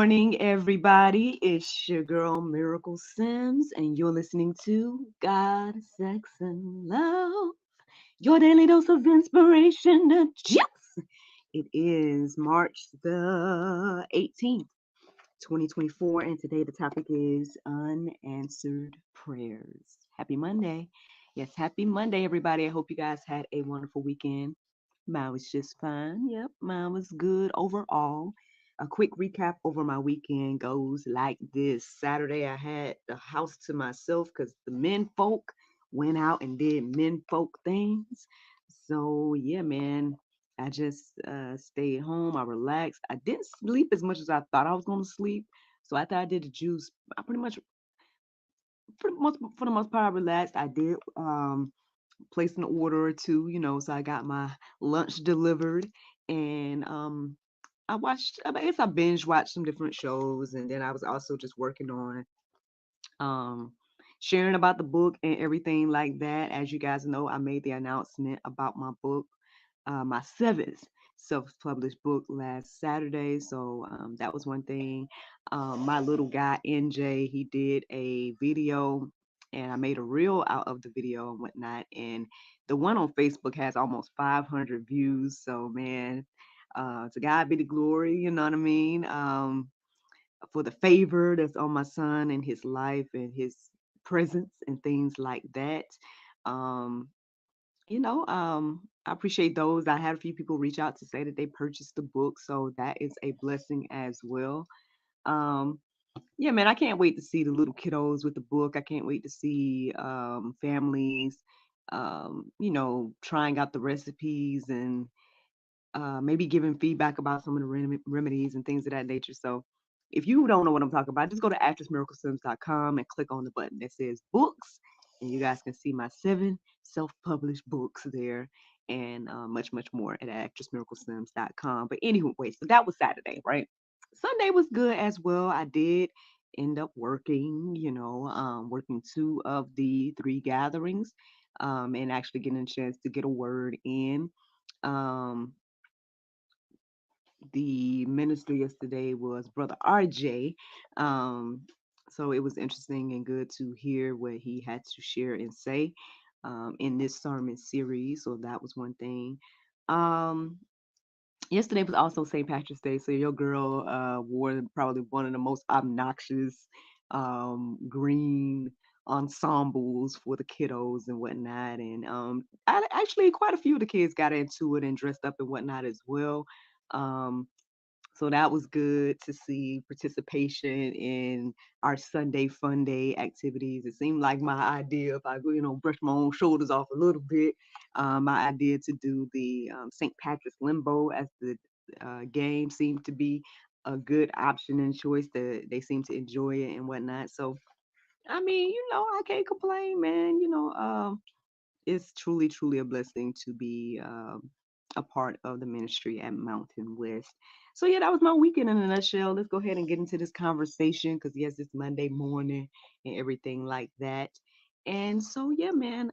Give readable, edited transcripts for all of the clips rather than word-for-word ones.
morning, everybody. It's your girl, Miracle Sims, and you're listening to God, Sex, and Love, your daily dose of inspiration and juice. It is March the 18th, 2024, and today the topic is Unanswered Prayers. Happy Monday. Yes, happy Monday, everybody. I hope you guys had a wonderful weekend. Mine was just fine. Yep, mine was good overall. A quick recap over my weekend goes like this. Saturday, I had the house to myself because the men folk went out and did men folk things. So, yeah, man, I just stayed home. I relaxed. I didn't sleep as much as I thought I was going to sleep. So, after I did the juice, I pretty much, for the most part, I relaxed. I did place an order or two, so I got my lunch delivered and I guess I binge watched some different shows, and then I was also just working on um sharing about the book and everything like that. As you guys know, I made the announcement about my book, my seventh self-published book last Saturday. So that was one thing. My little guy NJ, he did a video, and I made a reel out of the video and whatnot. And the one on Facebook has almost 500 views. So man, to God be the glory. You know what I mean? For the favor that's on my son and his life and his presence and things like that. Um, I appreciate those. I had a few people reach out to say that they purchased the book, so that is a blessing as well. Um, yeah, man, I can't wait to see the little kiddos with the book. I can't wait to see families, trying out the recipes and maybe giving feedback about some of the remedies and things of that nature. So if you don't know what I'm talking about, just go to actressmiraclesims.com and click on the button that says books, and you guys can see my 7 self-published books there and much, much more at actressmiraclesims.com. But anyway, so that was Saturday, right? Sunday was good as well. I did end up working, working 2 of the 3 gatherings, and actually getting a chance to get a word in. Um, the minister yesterday was Brother RJ. Um, so it was interesting and good to hear what he had to share and say in this sermon series. So that was one thing. Um, Yesterday was also St. Patrick's Day. So your girl wore probably one of the most obnoxious green ensembles for the kiddos and whatnot. And actually, quite a few of the kids got into it and dressed up and whatnot as well. Um, so that was good to see participation in our Sunday fun day activities. It seemed like my idea, if I brush my own shoulders off a little bit, my idea to do the St. Patrick's Limbo as the game seemed to be a good option and choice. That they seem to enjoy it and whatnot. So I mean, I can't complain, man. It's truly, truly a blessing to be a part of the ministry at Mountain West. So yeah, that was my weekend in a nutshell. Let's go ahead and get into this conversation because yes, it's Monday morning and everything like that. And so yeah, man,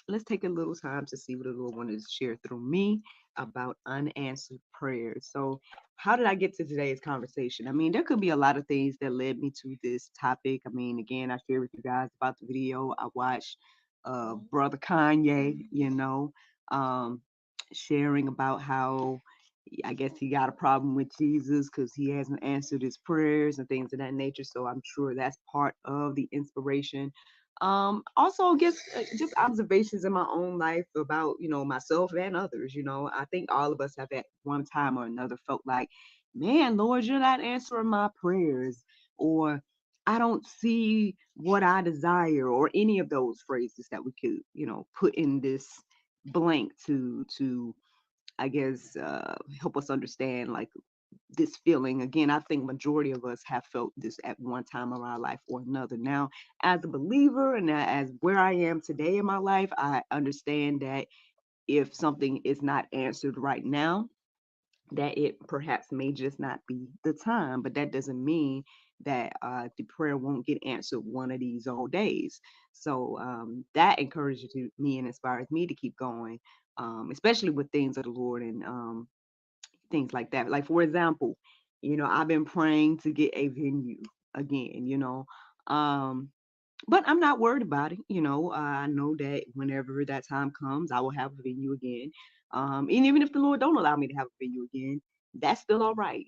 let's take a little time to see what the Lord wanted to share through me about unanswered prayers. So how did I get to today's conversation? I mean, there could be a lot of things that led me to this topic. I mean, again, I shared with you guys about the video I watched, Brother Kanye, um, sharing about how I guess he got a problem with Jesus because he hasn't answered his prayers and things of that nature. So I'm sure that's part of the inspiration. Also, just observations in my own life about myself and others. I think all of us have at one time or another felt like, man, Lord, you're not answering my prayers, or I don't see what I desire, or any of those phrases that we could, put in this blank to I guess help us understand like this feeling. Again, I think majority of us have felt this at one time of our life or another. Now, as a believer and as where I am today in my life, I understand that if something is not answered right now, that it perhaps may just not be the time, but that doesn't mean that the prayer won't get answered one of these old days. So that encourages me and inspires me to keep going, especially with things of the Lord and things like that. Like, for example, I've been praying to get a venue again, but I'm not worried about it. I know that whenever that time comes, I will have a venue again. And even if the Lord don't allow me to have a venue again, that's still all right,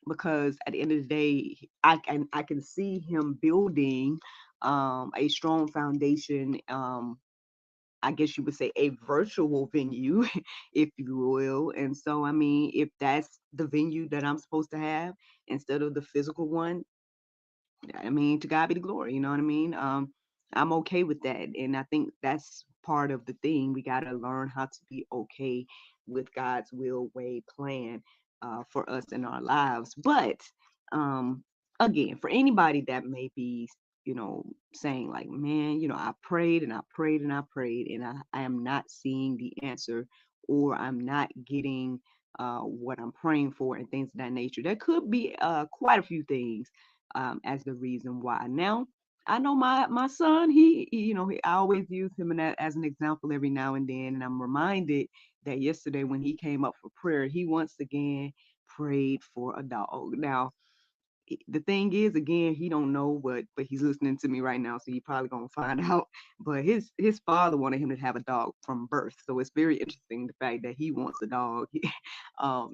because at the end of the day, I can see Him building a strong foundation. I guess you would say a virtual venue, if you will. And so, I mean, if that's the venue that I'm supposed to have instead of the physical one, I mean, to God be the glory. You know what I mean? I'm okay with that, and I think that's part of the thing. We got to learn how to be okay with God's will, way, plan for us in our lives. But um, again, for anybody that may be, saying like, man, I prayed and I prayed and I prayed, and I am not seeing the answer, or I'm not getting what I'm praying for, and things of that nature. There could be quite a few things as the reason why. Now, I know my son. I always use him as an example every now and then, and I'm reminded that yesterday when he came up for prayer, he once again prayed for a dog. Now, the thing is, again, he don't know, but he's listening to me right now, so he probably gonna find out. But his father wanted him to have a dog from birth, so it's very interesting the fact that he wants a dog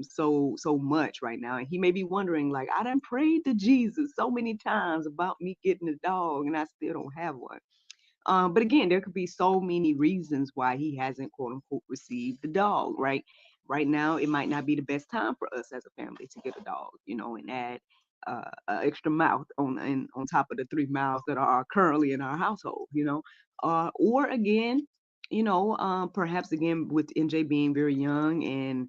so much right now. And he may be wondering, like, I done prayed to Jesus so many times about me getting a dog, and I still don't have one. But again, there could be so many reasons why he hasn't, quote unquote, received the dog, right? Right now, it might not be the best time for us as a family to get a dog, and add an extra mouth on top of the 3 mouths that are currently in our household, or again, perhaps again with NJ being very young and,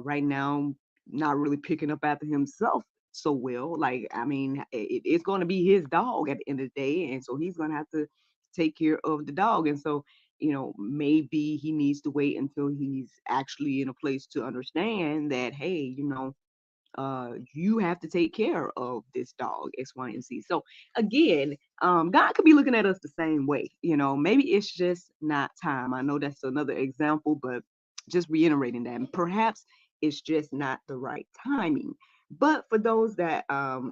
right now not really picking up after himself so well. Like, I mean, it's going to be his dog at the end of the day, and so he's going to have to take care of the dog. And so, maybe he needs to wait until he's actually in a place to understand that, hey, you have to take care of this dog, X, Y, and Z. So again, God could be looking at us the same way. Maybe it's just not time. I know that's another example, but just reiterating that. And perhaps it's just not the right timing. But for those that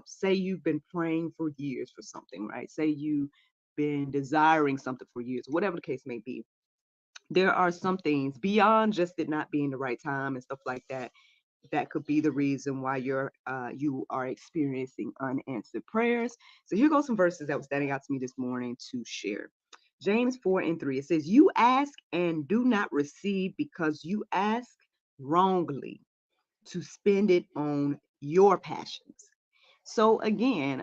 say you've been praying for years for something, right? Say you've been desiring something for years, whatever the case may be, there are some things beyond just it not being the right time and stuff like that that could be the reason why you are experiencing unanswered prayers. So here goes some verses that was standing out to me this morning to share. James 4:3. It says, "You ask and do not receive because you ask wrongly to spend it on your passions." So again,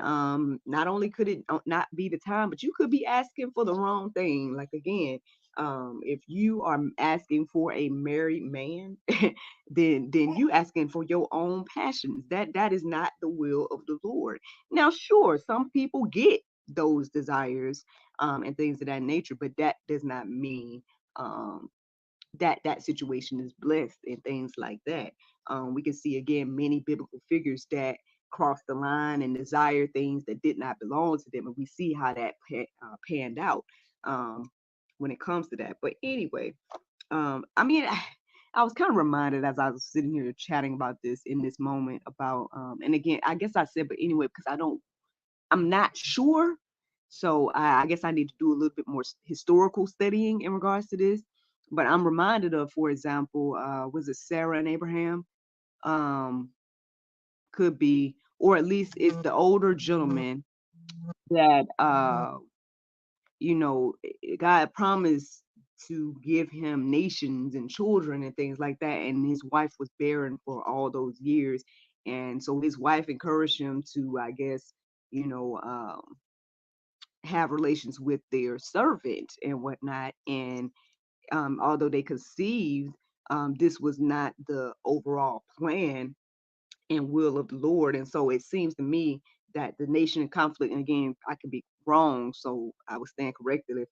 not only could it not be the time, but you could be asking for the wrong thing. Like again, if you are asking for a married man, then you asking for your own passions. That is not the will of the Lord. Now, sure, some people get those desires and things of that nature, but that does not mean um that situation is blessed and things like that. We can see again many biblical figures that crossed the line and desire things that did not belong to them, and we see how that panned out um, when it comes to that. But anyway, I mean, I was kind of reminded as I was sitting here chatting about this in this moment about, and again, I guess I said, but anyway, because I'm not sure. So I guess I need to do a little bit more historical studying in regards to this. But I'm reminded of, for example, was it Sarah and Abraham? Um, could be, or at least it's the older gentleman that God promised to give him nations and children and things like that, and his wife was barren for all those years, and so his wife encouraged him to, I guess, you know, have relations with their servant and whatnot. And although they conceived, this was not the overall plan and will of the Lord. And so it seems to me that the nation in conflict, and again, I could be wrong, so I would stand corrected if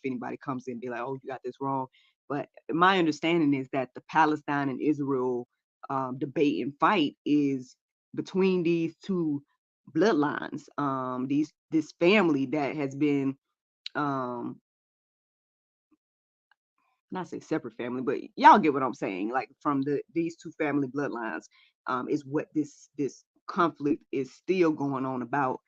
anybody comes in and be like, oh, you got this wrong. But my understanding is that the Palestine and Israel debate and fight is between these two bloodlines, this family that has been um not say separate family, but y'all get what I'm saying. Like from these two family bloodlines, is what this conflict is still going on about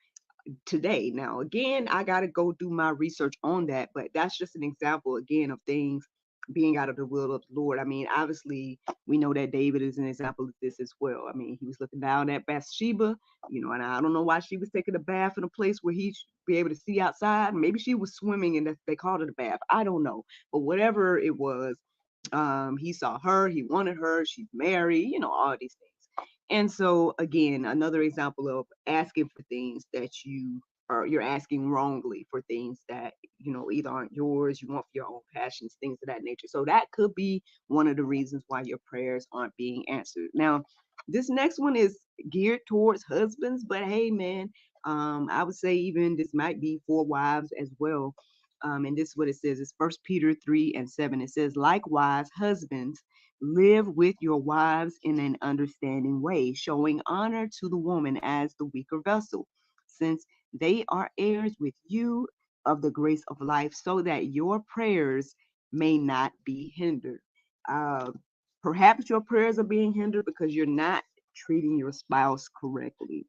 today. Now, again, I got to go do my research on that, but that's just an example, again, of things being out of the will of the Lord. I mean, obviously, we know that David is an example of this as well. I mean, he was looking down at Bathsheba, and I don't know why she was taking a bath in a place where he should be able to see outside. Maybe she was swimming and they called it a bath. I don't know. But whatever it was, he saw her, he wanted her, she's married, all these things. And so again, another example of asking for things that you're asking wrongly for things that either aren't yours, you want for your own passions, things of that nature. So that could be one of the reasons why your prayers aren't being answered. Now, this next one is geared towards husbands, but hey, man, I would say even this might be for wives as well. And this is what it says. It's First Peter 3:7. It says, likewise, husbands, live with your wives in an understanding way, showing honor to the woman as the weaker vessel, since they are heirs with you of the grace of life, so that your prayers may not be hindered. Uh, Perhaps your prayers are being hindered because you're not treating your spouse correctly.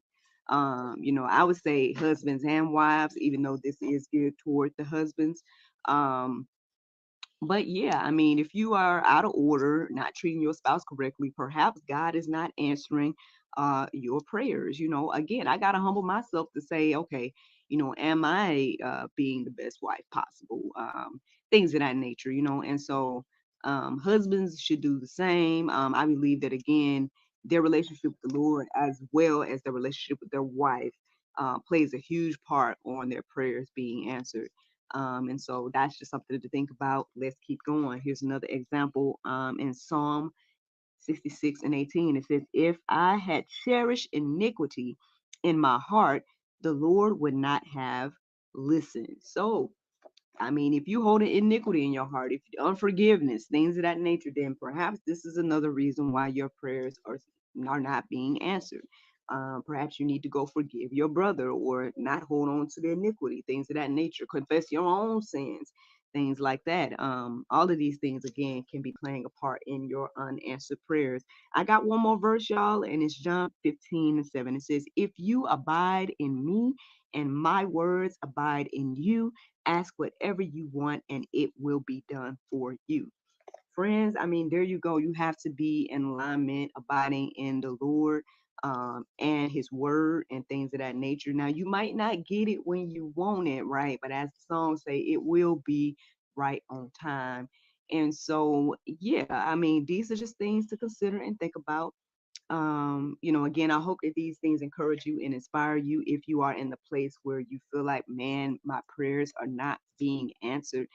I would say husbands and wives, even though this is geared toward the husbands. Um, but yeah, I mean, if you are out of order, not treating your spouse correctly, perhaps God is not answering your prayers. Again, I gotta humble myself to say, okay, am I being the best wife possible? Things of that nature, and so husbands should do the same. I believe that again, their relationship with the Lord as well as their relationship with their wife plays a huge part on their prayers being answered. And so that's just something to think about. Let's keep going. Here's another example in Psalm 66:18. It says, if I had cherished iniquity in my heart, the Lord would not have listened. So I mean, if you hold an iniquity in your heart, if unforgiveness, things of that nature, then perhaps this is another reason why your prayers are not being answered. Perhaps you need to go forgive your brother or not hold on to the iniquity, things of that nature. Confess your own sins, things like that. All of these things, again, can be playing a part in your unanswered prayers. I got one more verse, y'all, and it's John 15:7. It says, if you abide in me and my words abide in you, ask whatever you want and it will be done for you. Friends, I mean, there you go. You have to be in alignment, abiding in the Lord and his word and things of that nature. Now, you might not get it when you want it, right? But as the song say, it will be right on time. And so, yeah, I mean, these are just things to consider and think about. Again, I hope that these things encourage you and inspire you if you are in the place where you feel like, man, my prayers are not being answered.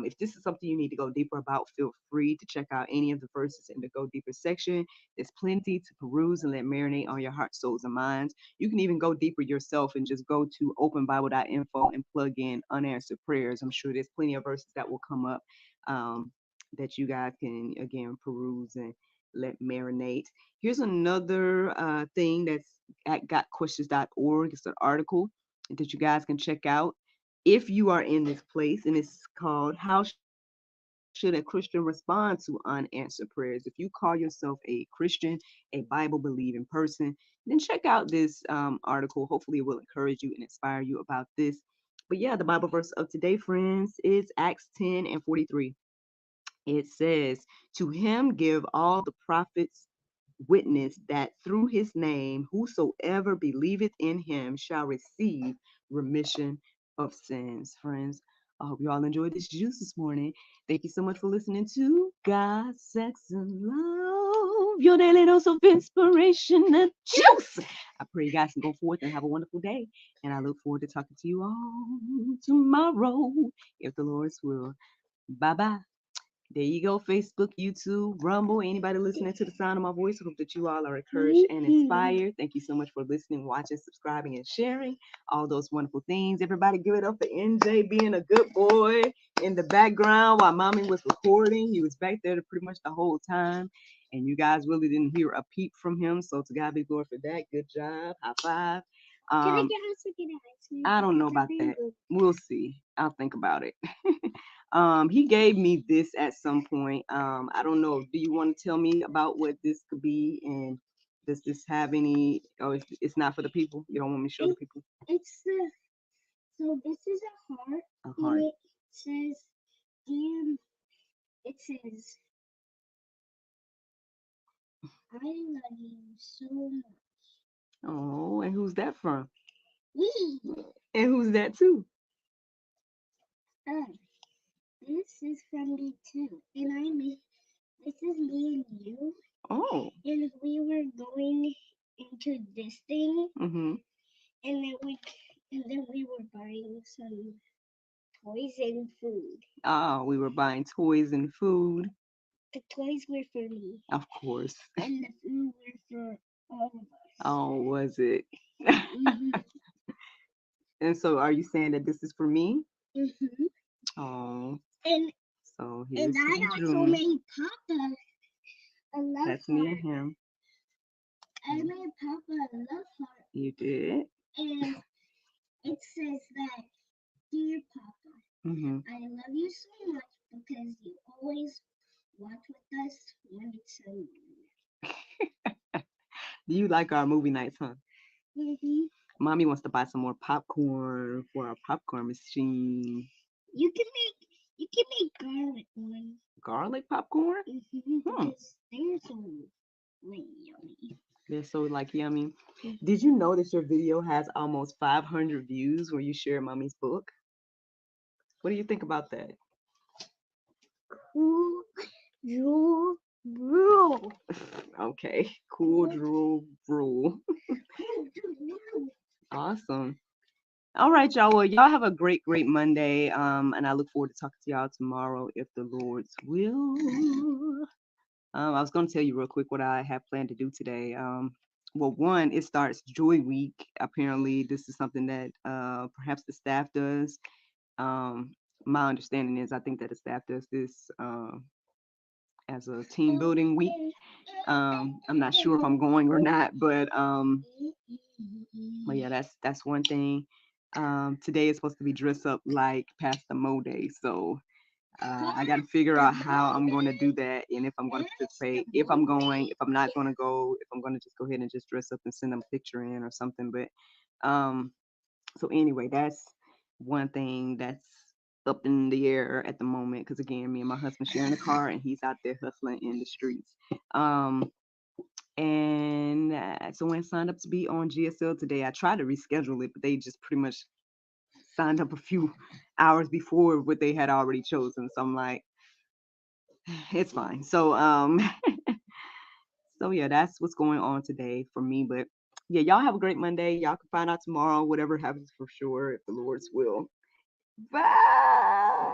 If this is something you need to go deeper about, feel free to check out any of the verses in the Go Deeper section. There's plenty to peruse and let marinate on your heart, souls, and minds. You can even go deeper yourself and just go to openbible.info and plug in unanswered prayers. I'm sure there's plenty of verses that will come up that you guys can, again, peruse and let marinate. Here's another thing that's at gotquestions.org. It's an article that you guys can check out if you are in this place, and it's called How Should a Christian Respond to Unanswered Prayers? If you call yourself a Christian, a Bible believing person, then check out this article. Hopefully, it will encourage you and inspire you about this. But yeah, the Bible verse of today, friends, is Acts 10:43. It says, to him give all the prophets witness that through his name, whosoever believeth in him shall receive remission of sins. Friends, I hope you all enjoyed this juice this morning. Thank you so much for listening to God, Sex, and Love, your daily dose of inspiration and juice. I pray you guys can go forth and have a wonderful day. And I look forward to talking to you all tomorrow, if the Lord's will. Bye bye. There you go, Facebook, YouTube, Rumble, anybody listening to the sound of my voice. I hope that you all are encouraged and inspired. Thank you so much for listening, watching, subscribing, and sharing all those wonderful things. Everybody give it up for NJ being a good boy in the background while mommy was recording. He was back there pretty much the whole time. And you guys really didn't hear a peep from him. So to God be glory for that. Good job. High five. Can I Um, get also get an ice cream? I don't know about that. We'll see. I'll think about it. He gave me this at some point. I don't know. Do you want to tell me about what this could be and Does this have any? Oh, it's not for the people. You don't want me to show the people It's so this is a heart, a and heart. it says, "Dear," it says, "I love you so much." Oh, and who's that from? Me. And who's that too? Um, this is from me too, and this is me and you, Oh. and we were going into this thing, Mm-hmm. and then we were buying some toys and food. Ah, we were buying toys and food. The toys were for me, Of course. and the food were for all of us. Oh, was it? Mhm. And so, are you saying that this is for me? Mhm. Oh, And so and here's I some also jewelry. made Papa a love That's me and heart. him. I made Papa a love heart, You did. and it says that, "Dear Papa, Mm-hmm. I love you so much because you always watch with us when it's a movie." Do you like our movie nights, huh? Mhm. Mommy wants to buy some more popcorn for our popcorn machine. You can make garlic ones. Garlic popcorn? Hmm. Because they're so like yummy. They're so like yummy. Mhm. Did you know that your video has almost 500 views where you share mommy's book? What do you think about that? Cool Jewel Brew. Okay, cool drool rule. Cool Jewel. Awesome. All right, y'all. Well, y'all have a great, great Monday. And I look forward to talking to y'all tomorrow if the Lord's will. I was gonna tell you real quick what I have planned to do today. Well, one, it starts Joy Week. Apparently, this is something that perhaps the staff does. Um, my understanding is I think that the staff does this as a team building week. I'm not sure if I'm going or not, but yeah, that's one thing. Today is supposed to be dress up like Pastor Mo Day, so I got to figure out how I'm going to do that and if I'm going to participate, if I'm going, if I'm not going to go, if I'm going to just go ahead and just dress up and send them a picture in or something. But so anyway, that's one thing that's up in the air at the moment because again, me and my husband sharing a car and he's out there hustling in the streets. Um, and someone signed up to be on GSL today. I tried to reschedule it, but they just pretty much signed up a few hours before what they had already chosen. So I'm like, it's fine. So so yeah, that's what's going on today for me. But yeah, y'all have a great Monday. Y'all can find out tomorrow, whatever happens for sure, if the Lord's will. Bye.